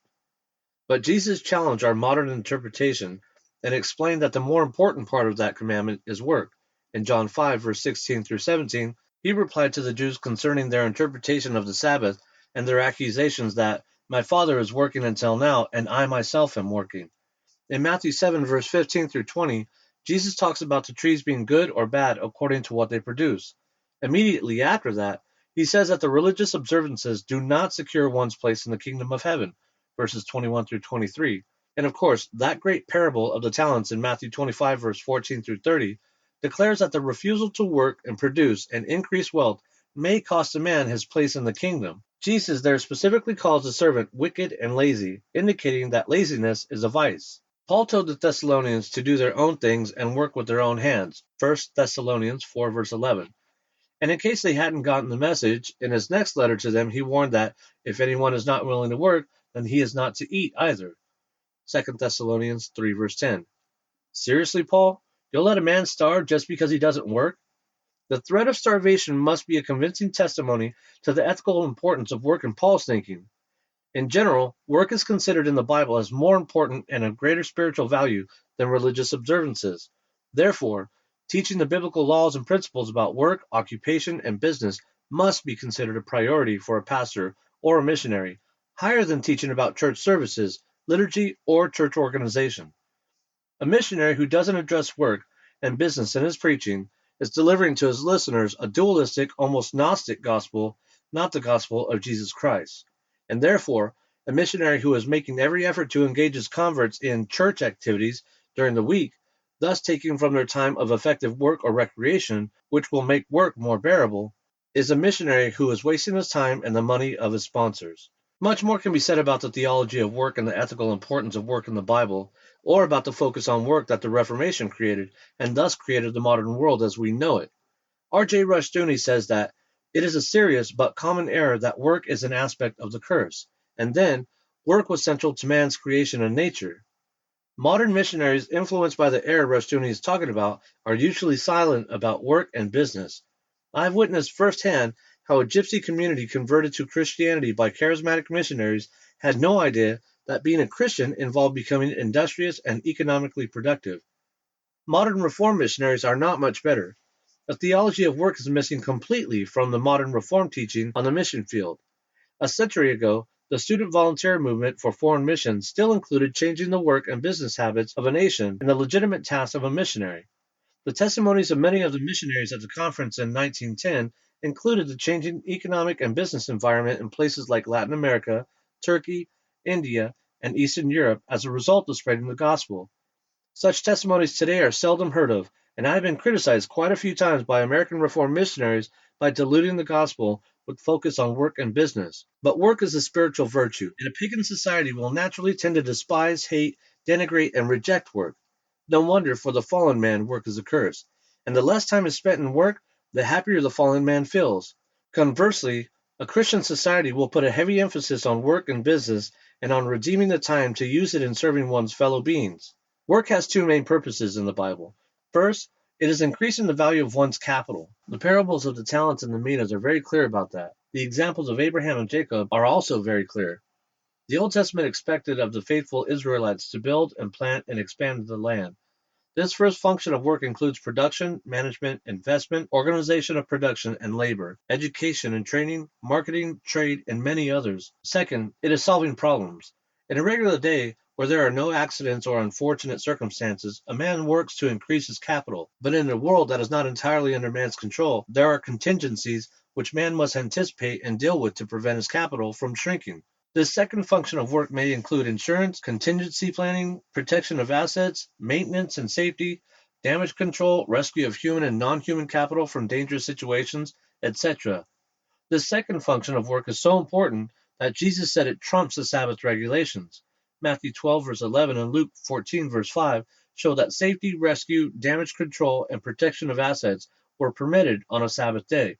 But Jesus challenged our modern interpretation and explained that the more important part of that commandment is work. In John 5, verse 16 through 17, he replied to the Jews concerning their interpretation of the Sabbath and their accusations that, "My Father is working until now, and I myself am working." In Matthew 7, verse 15 through 20, Jesus talks about the trees being good or bad according to what they produce. Immediately after that, he says that the religious observances do not secure one's place in the kingdom of heaven, verses 21 through 23. And of course, that great parable of the talents in Matthew 25, verse 14 through 30, declares that the refusal to work and produce and increase wealth may cost a man his place in the kingdom. Jesus there specifically calls the servant wicked and lazy, indicating that laziness is a vice. Paul told the Thessalonians to do their own things and work with their own hands, 1 Thessalonians 4, verse 11. And in case they hadn't gotten the message, in his next letter to them, he warned that if anyone is not willing to work, then he is not to eat either. 2 Thessalonians 3, verse 10. Seriously, Paul? You'll let a man starve just because he doesn't work? The threat of starvation must be a convincing testimony to the ethical importance of work in Paul's thinking. In general, work is considered in the Bible as more important and of greater spiritual value than religious observances. Therefore, teaching the biblical laws and principles about work, occupation, and business must be considered a priority for a pastor or a missionary, higher than teaching about church services, liturgy, or church organization. A missionary who doesn't address work and business in his preaching is delivering to his listeners a dualistic, almost Gnostic gospel, not the gospel of Jesus Christ. And therefore, a missionary who is making every effort to engage his converts in church activities during the week, thus taking from their time of effective work or recreation, which will make work more bearable, is a missionary who is wasting his time and the money of his sponsors. Much more can be said about the theology of work and the ethical importance of work in the Bible, or about the focus on work that the Reformation created, and thus created the modern world as we know it. R.J. Rushdoony says that it is a serious but common error that work is an aspect of the curse, and then work was central to man's creation and nature. Modern missionaries influenced by the error Rushdoony is talking about are usually silent about work and business. I've witnessed firsthand how a gypsy community converted to Christianity by charismatic missionaries had no idea that being a Christian involved becoming industrious and economically productive. Modern Reform missionaries are not much better. The theology of work is missing completely from the modern Reform teaching on the mission field. A century ago, the student volunteer movement for foreign missions still included changing the work and business habits of a nation and the legitimate task of a missionary. The testimonies of many of the missionaries at the conference in 1910 included the changing economic and business environment in places like Latin America, Turkey, India, and Eastern Europe as a result of spreading the gospel. Such testimonies today are seldom heard of, and I have been criticized quite a few times by American Reformed missionaries by diluting the gospel with focus on work and business. But work is a spiritual virtue, and a pagan society will naturally tend to despise, hate, denigrate, and reject work. No wonder for the fallen man work is a curse, and the less time is spent in work, the happier the fallen man feels. Conversely, a Christian society will put a heavy emphasis on work and business and on redeeming the time to use it in serving one's fellow beings. Work has two main purposes in the Bible. First, it is increasing the value of one's capital. The parables of the talents and the minas are very clear about that. The examples of Abraham and Jacob are also very clear. The Old Testament expected of the faithful Israelites to build and plant and expand the land. This first function of work includes production, management, investment, organization of production and labor, education and training, marketing, trade, and many others. Second, it is solving problems. In a regular day, where there are no accidents or unfortunate circumstances, a man works to increase his capital. But in a world that is not entirely under man's control, there are contingencies which man must anticipate and deal with to prevent his capital from shrinking. This second function of work may include insurance, contingency planning, protection of assets, maintenance and safety, damage control, rescue of human and non-human capital from dangerous situations, etc. This second function of work is so important that Jesus said it trumps the Sabbath regulations. Matthew 12, verse 11 and Luke 14, verse 5 show that safety, rescue, damage control, and protection of assets were permitted on a Sabbath day.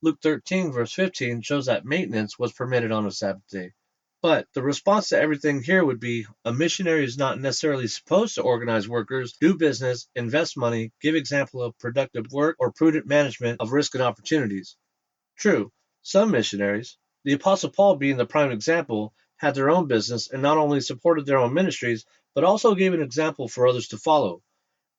Luke 13, verse 15 shows that maintenance was permitted on a Sabbath day. But the response to everything here would be, a missionary is not necessarily supposed to organize workers, do business, invest money, give example of productive work, or prudent management of risk and opportunities. True, some missionaries, the Apostle Paul being the prime example, had their own business and not only supported their own ministries, but also gave an example for others to follow.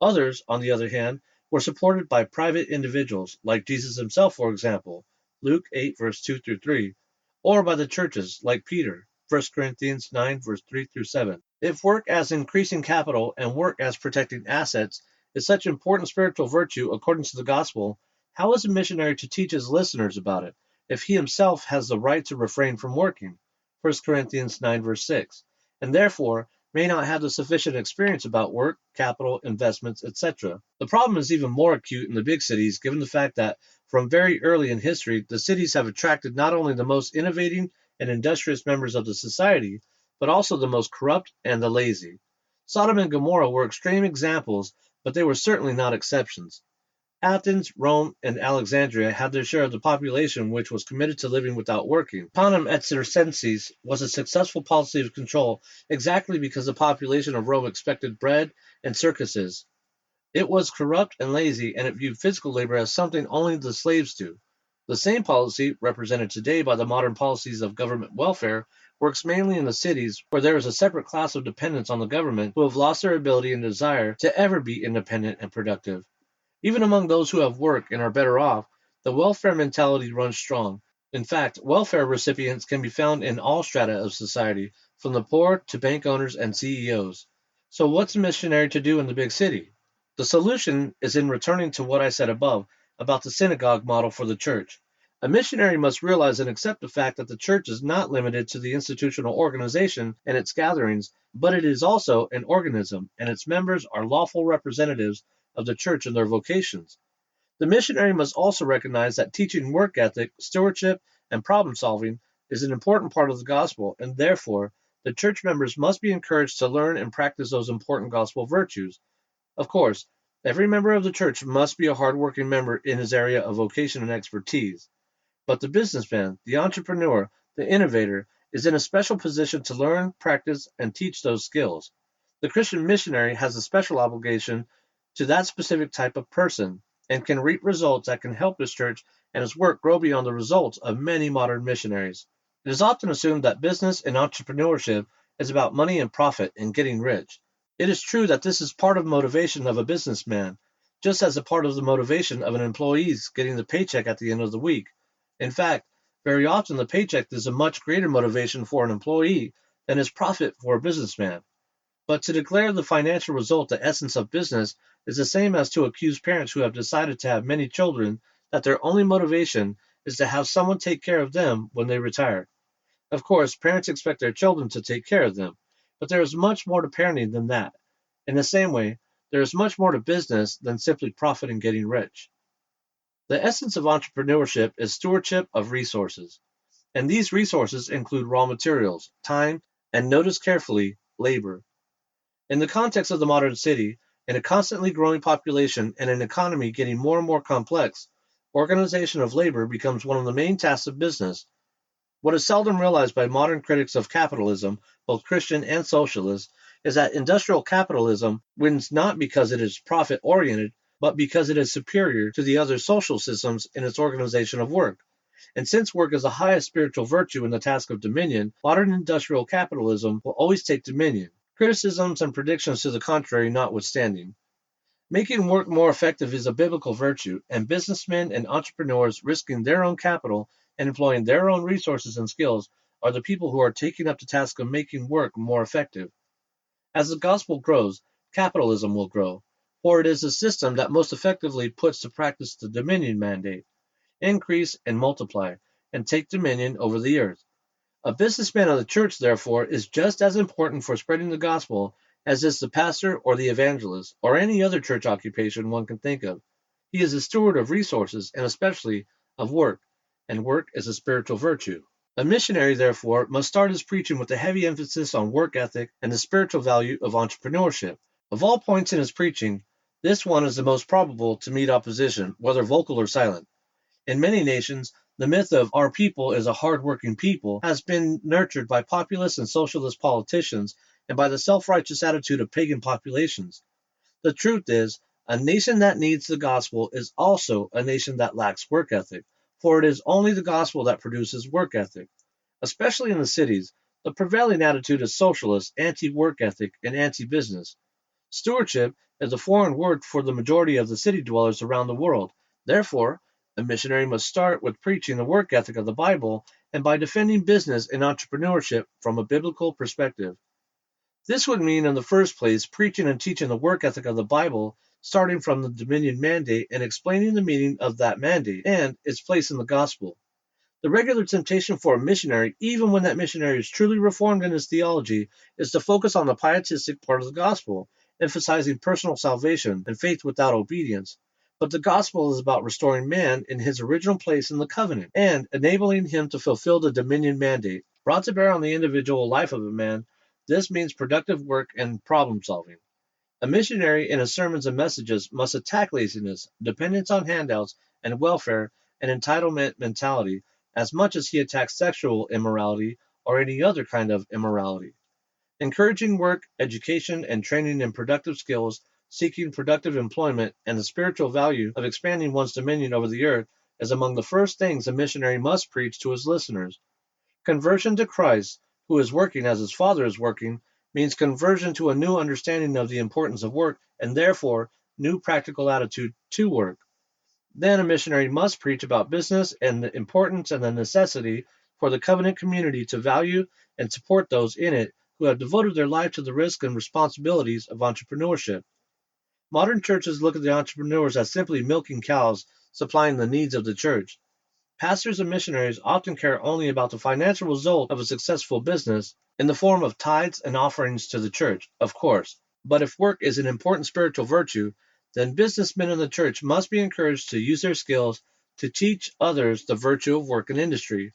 Others, on the other hand, were supported by private individuals, like Jesus himself, for example, Luke 8, verse 2 through 3, or by the churches, like Peter, 1 Corinthians 9, verse 3 through 7. If work as increasing capital and work as protecting assets is such important spiritual virtue according to the gospel, how is a missionary to teach his listeners about it if he himself has the right to refrain from working? 1 Corinthians 9, verse 6, and therefore may not have the sufficient experience about work, capital, investments, etc. The problem is even more acute in the big cities, given the fact that from very early in history, the cities have attracted not only the most innovating and industrious members of the society, but also the most corrupt and the lazy. Sodom and Gomorrah were extreme examples, but they were certainly not exceptions. Athens, Rome, and Alexandria had their share of the population which was committed to living without working. Panem et circenses was a successful policy of control exactly because the population of Rome expected bread and circuses. It was corrupt and lazy, and it viewed physical labor as something only the slaves do. The same policy, represented today by the modern policies of government welfare, works mainly in the cities, where there is a separate class of dependents on the government who have lost their ability and desire to ever be independent and productive. Even among those who have work and are better off, the welfare mentality runs strong. In fact, welfare recipients can be found in all strata of society, from the poor to bank owners and CEOs. So what's a missionary to do in the big city? The solution is in returning to what I said above about the synagogue model for the church. A missionary must realize and accept the fact that the church is not limited to the institutional organization and its gatherings, but it is also an organism, and its members are lawful representatives of the church in their vocations. The missionary must also recognize that teaching work ethic, stewardship, and problem solving is an important part of the gospel, and therefore the church members must be encouraged to learn and practice those important gospel virtues. Of course, every member of the church must be a hardworking member in his area of vocation and expertise. But the businessman, the entrepreneur, the innovator, is in a special position to learn, practice, and teach those skills. The Christian missionary has a special obligation to that specific type of person and can reap results that can help his church and his work grow beyond the results of many modern missionaries. It is often assumed that business and entrepreneurship is about money and profit and getting rich. It is true that this is part of motivation of a businessman, just as a part of the motivation of an employee getting the paycheck at the end of the week. In fact, very often the paycheck is a much greater motivation for an employee than is profit for a businessman. But to declare the financial result the essence of business is the same as to accuse parents who have decided to have many children that their only motivation is to have someone take care of them when they retire. Of course, parents expect their children to take care of them, but there is much more to parenting than that. In the same way, there is much more to business than simply profit and getting rich. The essence of entrepreneurship is stewardship of resources, and these resources include raw materials, time, and notice carefully, labor. In the context of the modern city, in a constantly growing population and an economy getting more and more complex, organization of labor becomes one of the main tasks of business. What is seldom realized by modern critics of capitalism, both Christian and socialist, is that industrial capitalism wins not because it is profit-oriented, but because it is superior to the other social systems in its organization of work. And since work is the highest spiritual virtue in the task of dominion, modern industrial capitalism will always take dominion, criticisms and predictions to the contrary notwithstanding. Making work more effective is a biblical virtue, and businessmen and entrepreneurs risking their own capital and employing their own resources and skills are the people who are taking up the task of making work more effective. As the gospel grows, capitalism will grow, for it is the system that most effectively puts to practice the dominion mandate: increase and multiply, and take dominion over the earth. A businessman of the church, therefore, is just as important for spreading the gospel as is the pastor or the evangelist, or any other church occupation one can think of. He is a steward of resources, and especially of work, and work is a spiritual virtue. A missionary, therefore, must start his preaching with a heavy emphasis on work ethic and the spiritual value of entrepreneurship. Of all points in his preaching, this one is the most probable to meet opposition, whether vocal or silent. In many nations, the myth of "our people is a hard-working people" has been nurtured by populist and socialist politicians and by the self-righteous attitude of pagan populations. The truth is, a nation that needs the gospel is also a nation that lacks work ethic, for it is only the gospel that produces work ethic. Especially in the cities, the prevailing attitude is socialist, anti-work ethic, and anti-business. Stewardship is a foreign word for the majority of the city dwellers around the world. Therefore, a missionary must start with preaching the work ethic of the Bible and by defending business and entrepreneurship from a biblical perspective. This would mean, in the first place, preaching and teaching the work ethic of the Bible, starting from the dominion mandate and explaining the meaning of that mandate and its place in the gospel. The regular temptation for a missionary, even when that missionary is truly reformed in his theology, is to focus on the pietistic part of the gospel, emphasizing personal salvation and faith without obedience. But the gospel is about restoring man in his original place in the covenant and enabling him to fulfill the dominion mandate. Brought to bear on the individual life of a man, this means productive work and problem solving. A missionary in his sermons and messages must attack laziness, dependence on handouts, and welfare and entitlement mentality as much as he attacks sexual immorality or any other kind of immorality. Encouraging work, education, and training in productive skills, seeking productive employment, and the spiritual value of expanding one's dominion over the earth is among the first things a missionary must preach to his listeners. Conversion to Christ, who is working as his Father is working, means conversion to a new understanding of the importance of work and therefore new practical attitude to work. Then a missionary must preach about business and the importance and the necessity for the covenant community to value and support those in it who have devoted their life to the risk and responsibilities of entrepreneurship. Modern churches look at the entrepreneurs as simply milking cows, supplying the needs of the church. Pastors and missionaries often care only about the financial result of a successful business in the form of tithes and offerings to the church, of course. But if work is an important spiritual virtue, then businessmen in the church must be encouraged to use their skills to teach others the virtue of work and industry.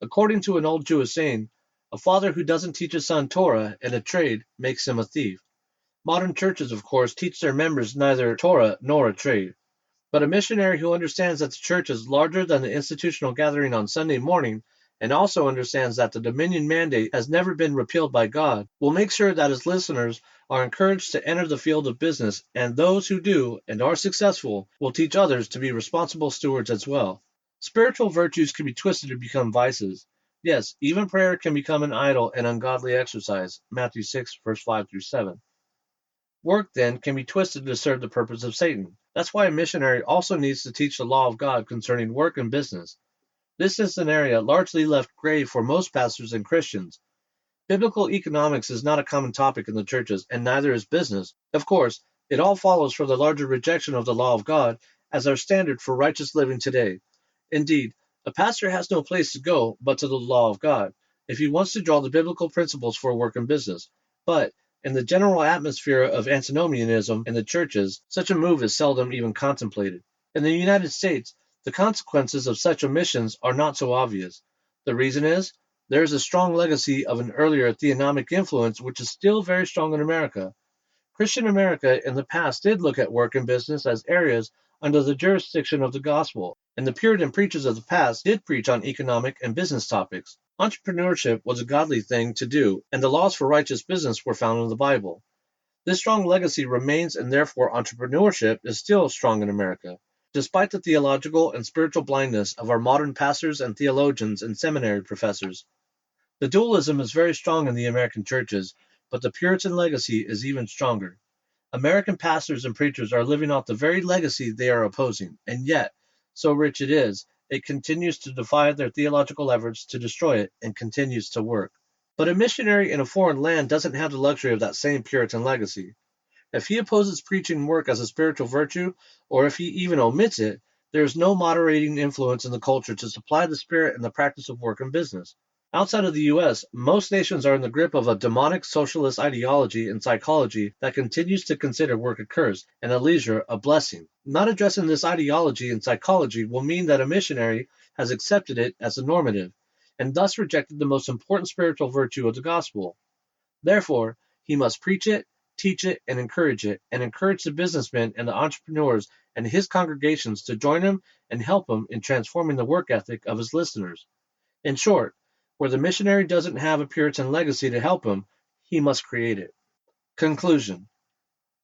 According to an old Jewish saying, a father who doesn't teach his son Torah and a trade makes him a thief. Modern churches, of course, teach their members neither Torah nor a trade. But a missionary who understands that the church is larger than the institutional gathering on Sunday morning and also understands that the dominion mandate has never been repealed by God will make sure that his listeners are encouraged to enter the field of business, and those who do and are successful will teach others to be responsible stewards as well. Spiritual virtues can be twisted to become vices. Yes, even prayer can become an idle and ungodly exercise. Matthew 6, verse 5 through 7. Work, then, can be twisted to serve the purpose of Satan. That's why a missionary also needs to teach the law of God concerning work and business. This is an area largely left gray for most pastors and Christians. Biblical economics is not a common topic in the churches, and neither is business. Of course, it all follows from the larger rejection of the law of God as our standard for righteous living today. Indeed, a pastor has no place to go but to the law of God, if he wants to draw the biblical principles for work and business. But in the general atmosphere of antinomianism in the churches, such a move is seldom even contemplated. In the United States, the consequences of such omissions are not so obvious. The reason is, there is a strong legacy of an earlier theonomic influence which is still very strong in America. Christian America in the past did look at work and business as areas under the jurisdiction of the gospel, and the Puritan preachers of the past did preach on economic and business topics. Entrepreneurship was a godly thing to do, and the laws for righteous business were found in the Bible. This strong legacy remains, and therefore entrepreneurship is still strong in America. Despite the theological and spiritual blindness of our modern pastors and theologians and seminary professors, the dualism is very strong in the American churches, but the Puritan legacy is even stronger. American pastors and preachers are living off the very legacy they are opposing, and yet, so rich it is, it continues to defy their theological efforts to destroy it and continues to work. But a missionary in a foreign land doesn't have the luxury of that same Puritan legacy. If he opposes preaching work as a spiritual virtue, or if he even omits it, there is no moderating influence in the culture to supply the spirit and the practice of work and business. Outside of the US, most nations are in the grip of a demonic socialist ideology and psychology that continues to consider work a curse and a leisure a blessing. Not addressing this ideology and psychology will mean that a missionary has accepted it as a normative, and thus rejected the most important spiritual virtue of the gospel. Therefore, he must preach it, teach it, and encourage the businessmen and the entrepreneurs and his congregations to join him and help him in transforming the work ethic of his listeners. In short, where the missionary doesn't have a Puritan legacy to help him, he must create it. Conclusion.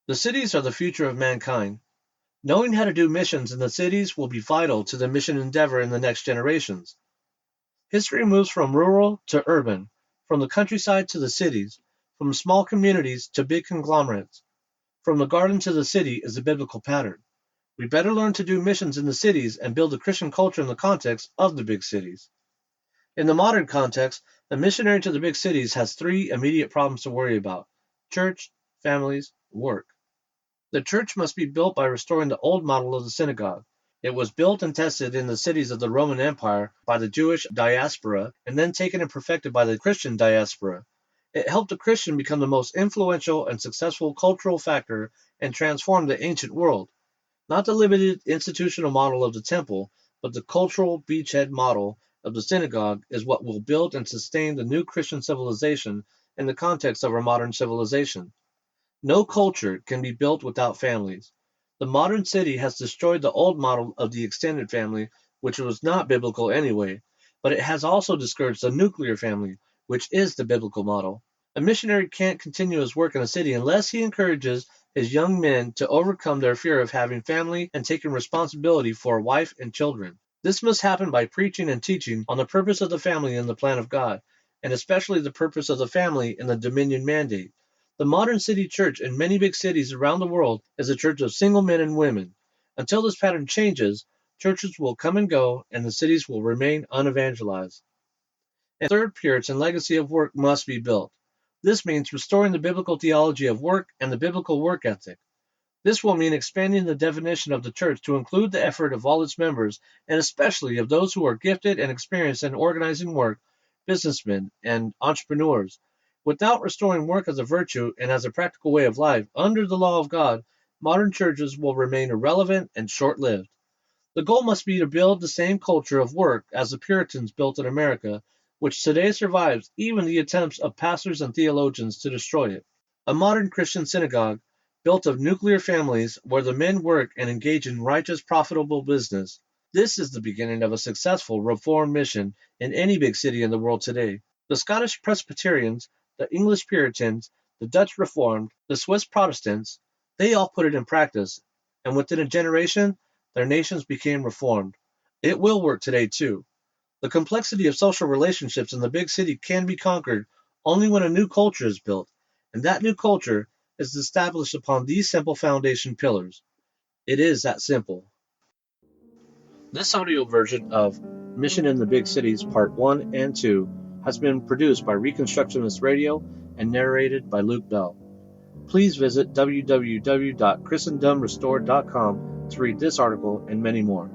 The cities are the future of mankind. Knowing how to do missions in the cities will be vital to the mission endeavor in the next generations. History moves from rural to urban, from the countryside to the cities, from small communities to big conglomerates. From the garden to the city is a biblical pattern. We better learn to do missions in the cities and build a Christian culture in the context of the big cities. In the modern context, the missionary to the big cities has three immediate problems to worry about: church, families, work. The church must be built by restoring the old model of the synagogue. It was built and tested in the cities of the Roman Empire by the Jewish diaspora and then taken and perfected by the Christian diaspora. It helped the Christian become the most influential and successful cultural factor and transform the ancient world. Not the limited institutional model of the temple, but the cultural beachhead model of the synagogue is what will build and sustain the new Christian civilization in the context of our modern civilization. No culture can be built without families. The modern city has destroyed the old model of the extended family, which was not biblical anyway, but it has also discouraged the nuclear family, which is the biblical model. A missionary can't continue his work in a city unless he encourages his young men to overcome their fear of having family and taking responsibility for a wife and children. This must happen by preaching and teaching on the purpose of the family in the plan of God, and especially the purpose of the family in the Dominion Mandate. The modern city church in many big cities around the world is a church of single men and women. Until this pattern changes, churches will come and go, and the cities will remain unevangelized. And third, Puritan legacy of work must be built. This means restoring the biblical theology of work and the biblical work ethic. This will mean expanding the definition of the church to include the effort of all its members, and especially of those who are gifted and experienced in organizing work, businessmen, and entrepreneurs. Without restoring work as a virtue and as a practical way of life under the law of God, modern churches will remain irrelevant and short-lived. The goal must be to build the same culture of work as the Puritans built in America, which today survives even the attempts of pastors and theologians to destroy it. A modern Christian synagogue, built of nuclear families where the men work and engage in righteous, profitable business. This is the beginning of a successful reform mission in any big city in the world today. The Scottish Presbyterians, the English Puritans, the Dutch Reformed, the Swiss Protestants, they all put it in practice, and within a generation, their nations became reformed. It will work today too. The complexity of social relationships in the big city can be conquered only when a new culture is built, and that new culture is established upon these simple foundation pillars. It is that simple. This audio version of Mission in the Big Cities Part 1 and 2 has been produced by Reconstructionist Radio and narrated by Luke Bell. Please visit www.christendomrestored.com to read this article and many more.